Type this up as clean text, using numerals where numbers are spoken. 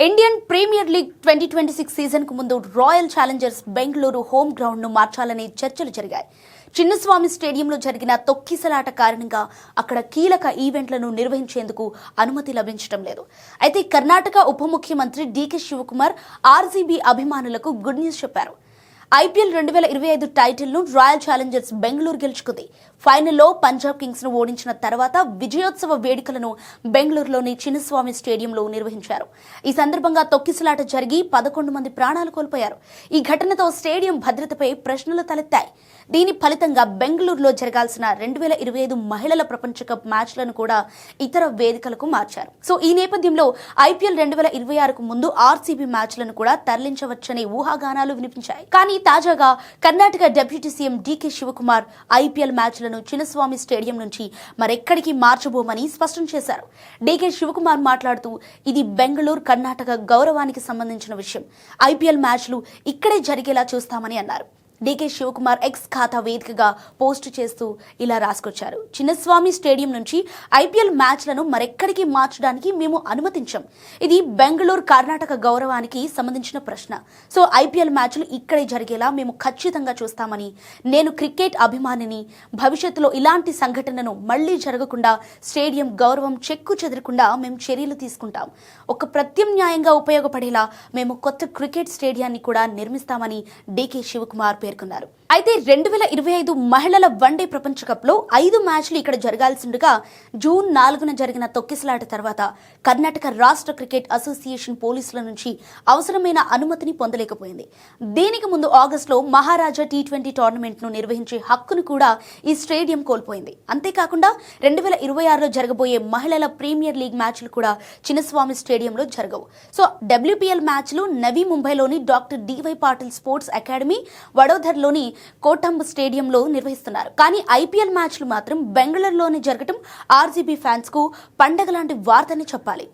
Indian premier league 2026 season కు ముందు royal Challengers Bengaluru home ground ను మార్చాలని చర్చలు జరిగాయి. చిన్నస్వామి స్టేడియంలో జరిగిన తొక్కిసలాట కారణంగా అక్కడ కీలక ఈవెంట్లను నిర్వహించేందుకు అనుమతి లభించడం లేదు. అయితే కర్ణాటక ఉప ముఖ్యమంత్రి డీకే శివకుమార్ ఆర్సీబీ అభిమానులకు గుడ్ న్యూస్ చెప్పారు. ఐపీఎల్ 2025 టైటిల్ను రాయల్ ఛాలెంజర్స్ బెంగళూరు గెలుచుకుంది. ఫైనల్లో పంజాబ్ కింగ్స్ ను ఓడించిన తర్వాత విజయోత్సవ వేడుకలను బెంగళూరులోని చిన్నస్వామి స్టేడియంలో నిర్వహించారు. ఈ సందర్భంగా తొక్కిసలాట జరిగి 11 మంది ప్రాణాలు కోల్పోయారు. ఈ ఘటనతో స్టేడియం భద్రతపై ప్రశ్నలు తలెత్తాయి. దీని ఫలితంగా బెంగళూరులో జరగాల్సిన 2025 మహిళల ప్రపంచ కప్ మ్యాచ్లను కూడా ఇతర వేదికలకు మార్చారు. సో ఈ నేపథ్యంలో ఐపీఎల్ 2026కు ముందు ఆర్సీబీ మ్యాచ్లను కూడా తరలించవచ్చనే ఊహాగానాలు వినిపించాయి. కానీ తాజాగా Karnataka deputy CM DK Shivakumar IPL మ్యాచ్లను చిన్నస్వామి స్టేడియం నుంచి మరెక్కడికి మార్చబోమని స్పష్టం చేశారు. డీకే శివకుమార్ మాట్లాడుతూ, ఇది బెంగళూరు కర్ణాటక గౌరవానికి సంబంధించిన విషయం. ఐపీఎల్ మ్యాచ్లు ఇక్కడే జరిగేలా చూస్తామని అన్నారు. డీకే శివకుమార్ ఎక్స్ ఖాతా వేదికగా పోస్టు చేస్తూ ఇలా రాసుకొచ్చారు. చిన్నస్వామి స్టేడియం నుంచి ఐపీఎల్ మ్యాచ్లను మరెక్కడికి మార్చడానికి మేము అనుమతించాం. ఇది బెంగళూరు కర్ణాటక గౌరవానికి సంబంధించిన ప్రశ్న. సో ఐపీఎల్ మ్యాచ్లు ఇక్కడే జరిగేలా మేము ఖచ్చితంగా చూస్తామని, నేను క్రికెట్ అభిమానిని. భవిష్యత్తులో ఇలాంటి సంఘటనను మళ్లీ జరగకుండా స్టేడియం గౌరవం చెక్కు చెదరకుండా మేము చర్యలు తీసుకుంటాం. ఒక ప్రత్యామ్నాయంగా ఉపయోగపడేలా మేము కొత్త క్రికెట్ స్టేడియాన్ని కూడా నిర్మిస్తామని డీకే శివకుమార్ పేర్కొన్నారు. అయితే 2025 మహిళల వన్డే ప్రపంచ కప్ లో 5 మ్యాచ్లు ఇక్కడ జరగాల్సిండగా జూన్ 4న జరిగిన తొక్కిసలాట తర్వాత కర్ణాటక రాష్ట్ర క్రికెట్ అసోసియేషన్ పోలీసుల నుంచి అవసరమైన అనుమతిని పొందలేకపోయింది. దీనికి ముందు ఆగస్టులో మహారాజా T20 టోర్నమెంట్ ను నిర్వహించే హక్కును కూడా ఈ స్టేడియం కోల్పోయింది. అంతేకాకుండా 2026లో జరగబోయే మహిళల ప్రీమియర్ లీగ్ మ్యాచ్లు కూడా చిన్నస్వామి స్టేడియంలో జరగవు. సో WPL మ్యాచ్లు నవీ ముంబైలోని doctor DY Patil sports academy, వడోదరలోని కోటంబ్ స్టేడియంలో నిర్వహిస్తున్నారు. కానీ ఐపీఎల్ మ్యాచ్లు మాత్రం బెంగళూరులోనే జరగటం ఆర్సీబీ ఫ్యాన్స్ కు పండగ లాంటి వార్తని చెప్పాలి.